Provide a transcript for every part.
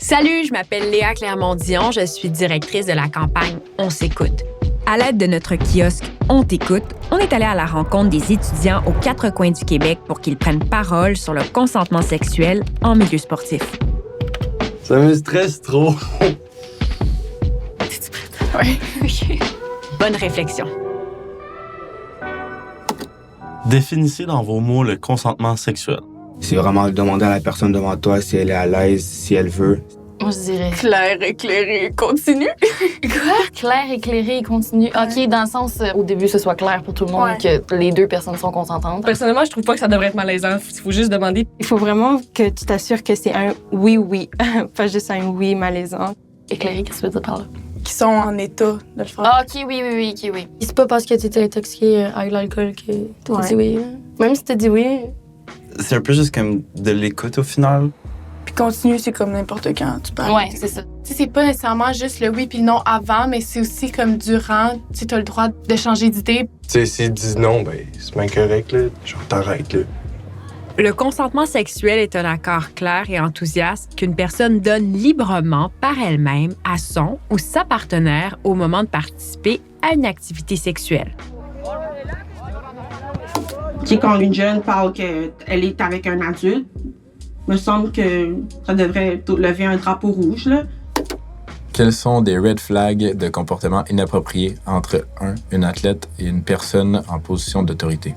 Salut, je m'appelle Léa Clermont-Dion, je suis directrice de la campagne On s'écoute. À l'aide de notre kiosque On t'écoute, on est allé à la rencontre des étudiants aux 4 coins du Québec pour qu'ils prennent parole sur le consentement sexuel en milieu sportif. Ça me stresse trop. Es-tu prête? Oui. Bonne réflexion. Définissez dans vos mots le consentement sexuel. C'est vraiment demander à la personne devant toi si elle est à l'aise, si elle veut. Moi, je dirais... Clair, éclairé, continu. Quoi? Clair, éclairé et continu. OK, dans le sens, au début, ce soit clair pour tout le monde que les deux personnes sont consentantes. Personnellement, je trouve pas que ça devrait être malaisant. Il faut juste demander. Il faut vraiment que tu t'assures que c'est un oui-oui, pas juste un oui malaisant. Éclairé, qu'est-ce que tu veux dire par là? Qui sont en état de le faire. Ah, OK, oui, OK, oui. C'est pas parce que tu étais intoxiqué avec l'alcool que t'as dit oui. Même si t'as dit oui. C'est un peu juste comme de l'écoute au final. Puis continue, c'est comme n'importe quand tu parles. Ouais, c'est ça. Tu sais, c'est pas nécessairement juste le oui puis le non avant, mais c'est aussi comme durant. Tu sais, t'as le droit de changer d'idée. Tu sais, s'ils disent non, ben c'est bien correct, là. Genre, t'arrêtes, là. Le consentement sexuel est un accord clair et enthousiaste qu'une personne donne librement par elle-même à son ou sa partenaire au moment de participer à une activité sexuelle. Quand une jeune parle qu'elle est avec un adulte, me semble que ça devrait lever un drapeau rouge, là. Quels sont des red flags de comportement inapproprié entre une athlète et une personne en position d'autorité?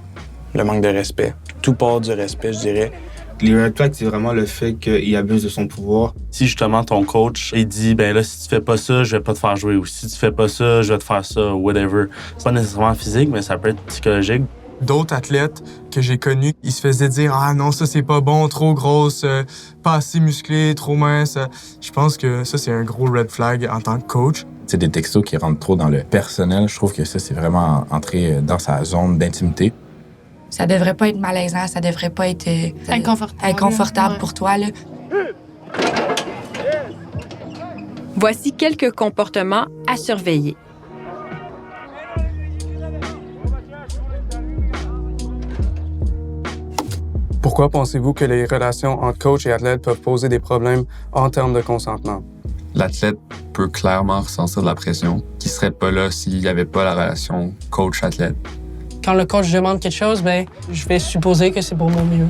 Le manque de respect. Tout part du respect, je dirais. Les red flags, c'est vraiment le fait qu'il abuse de son pouvoir. Si justement ton coach il dit ben là si tu fais pas ça, je vais pas te faire jouer ou si tu fais pas ça, je vais te faire ça, whatever. C'est pas nécessairement physique, mais ça peut être psychologique. D'autres athlètes que j'ai connus, ils se faisaient dire « Ah non, ça c'est pas bon, trop grosse, pas assez musclée, trop mince. » Je pense que ça, c'est un gros red flag en tant que coach. C'est des textos qui rentrent trop dans le personnel. Je trouve que ça, c'est vraiment entrer dans sa zone d'intimité. Ça devrait pas être malaisant, ça devrait pas être inconfortable pour toi, là. Voici quelques comportements à surveiller. Pourquoi pensez-vous que les relations entre coach et athlète peuvent poser des problèmes en termes de consentement? L'athlète peut clairement ressentir de la pression qui serait pas là s'il n'y avait pas la relation coach-athlète. Quand le coach demande quelque chose, ben, je vais supposer que c'est pour mon mieux.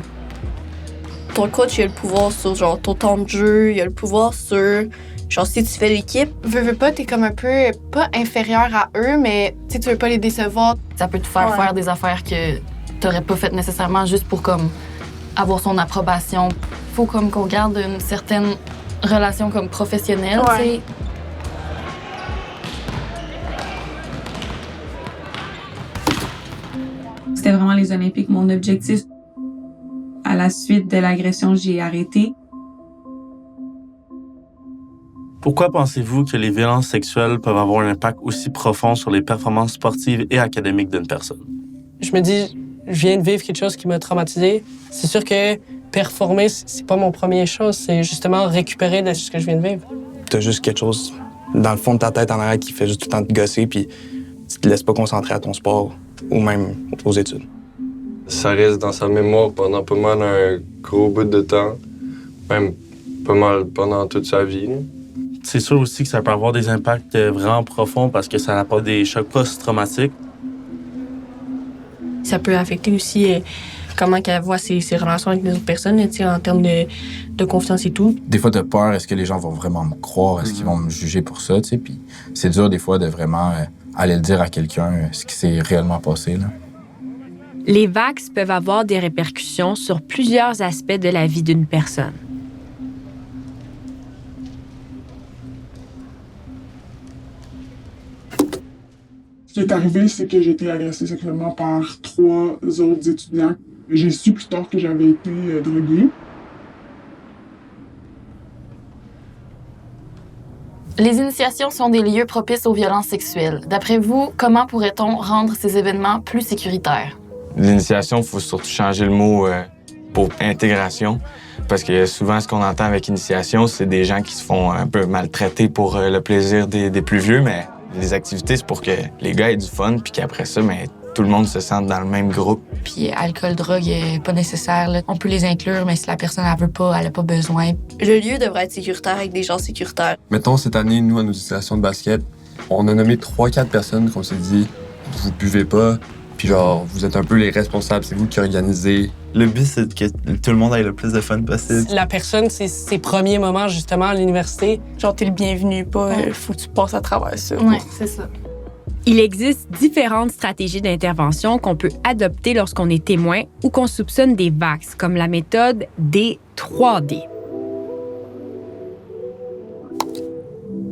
Ton coach, il a le pouvoir sur genre, ton temps de jeu, il a le pouvoir sur genre, si tu fais l'équipe. Veux pas, t'es comme un peu, pas inférieur à eux, mais tu veux pas les décevoir. Ça peut te faire faire des affaires que t'aurais pas faites nécessairement juste pour comme avoir son approbation. Faut comme qu'on garde une certaine relation comme professionnelle, tu sais. C'était vraiment les Olympiques, mon objectif. À la suite de l'agression, j'ai arrêté. Pourquoi pensez-vous que les violences sexuelles peuvent avoir un impact aussi profond sur les performances sportives et académiques d'une personne? Je me dis, je viens de vivre quelque chose qui m'a traumatisé. C'est sûr que performer, c'est pas mon premier chose. C'est justement récupérer de ce que je viens de vivre. T'as juste quelque chose dans le fond de ta tête en arrière qui fait juste tout le temps te gosser, puis tu te laisses pas concentrer à ton sport ou même aux études. Ça reste dans sa mémoire pendant pas mal un gros bout de temps, même pas mal pendant toute sa vie. Là. C'est sûr aussi que ça peut avoir des impacts vraiment profonds parce que ça apporte des chocs post-traumatiques. Ça peut affecter aussi comment qu'elle voit ses relations avec les autres personnes, en termes de confiance et tout. Des fois, t'as peur, est-ce que les gens vont vraiment me croire? Est-ce qu'ils vont me juger pour ça? Puis c'est dur des fois de vraiment aller le dire à quelqu'un ce qui s'est réellement passé. Là. Les VAX peuvent avoir des répercussions sur plusieurs aspects de la vie d'une personne. Ce qui est arrivé, c'est que j'ai été agressée sexuellement par 3 autres étudiants. J'ai su plus tard que j'avais été droguée. Les initiations sont des lieux propices aux violences sexuelles. D'après vous, comment pourrait-on rendre ces événements plus sécuritaires? L'initiation, il faut surtout changer le mot pour intégration. Parce que souvent, ce qu'on entend avec initiation, c'est des gens qui se font un peu maltraiter pour le plaisir des plus vieux, mais les activités, c'est pour que les gars aient du fun, puis qu'après ça, ben, tout le monde se sente dans le même groupe. Puis alcool, drogue, pas nécessaire. Là. On peut les inclure, mais si la personne elle veut pas, elle a pas besoin. Le lieu devrait être sécuritaire avec des gens sécuritaires. Mettons, cette année, nous, à nos installations de basket, on a nommé 3-4 personnes qu'on s'est dit « vous buvez pas ». Puis genre, vous êtes un peu les responsables, c'est vous qui organisez. Le but, c'est que tout le monde ait le plus de fun possible. La personne, c'est ses premiers moments, justement, à l'université. Genre, t'es le bienvenu, pas faut que tu passes à travers ça. Oui, c'est ça. Il existe différentes stratégies d'intervention qu'on peut adopter lorsqu'on est témoin ou qu'on soupçonne des VAX, comme la méthode des 3D.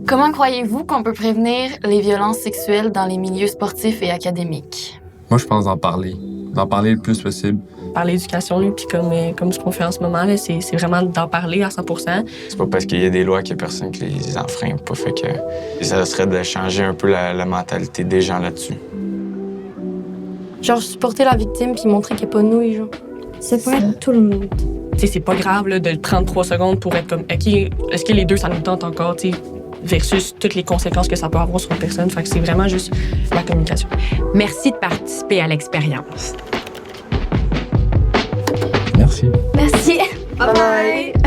Comment croyez-vous qu'on peut prévenir les violences sexuelles dans les milieux sportifs et académiques? Moi, je pense d'en parler le plus possible. Par l'éducation, puis comme ce qu'on fait en ce moment, là, c'est vraiment d'en parler à 100%. C'est pas parce qu'il y a des lois qu'il y a personne qui les enfreint pas. Fait que ça serait de changer un peu la mentalité des gens là-dessus. Genre, supporter la victime puis montrer qu'elle est pas nouille, genre. C'est pour tout le monde. Tu sais, c'est pas grave là, de 33 secondes pour être comme, OK, est-ce que les deux, ça nous tente encore, tu sais, versus toutes les conséquences que ça peut avoir sur une personne. Fait que c'est vraiment juste la communication. Merci de participer à l'expérience. Merci. Merci. Bye bye.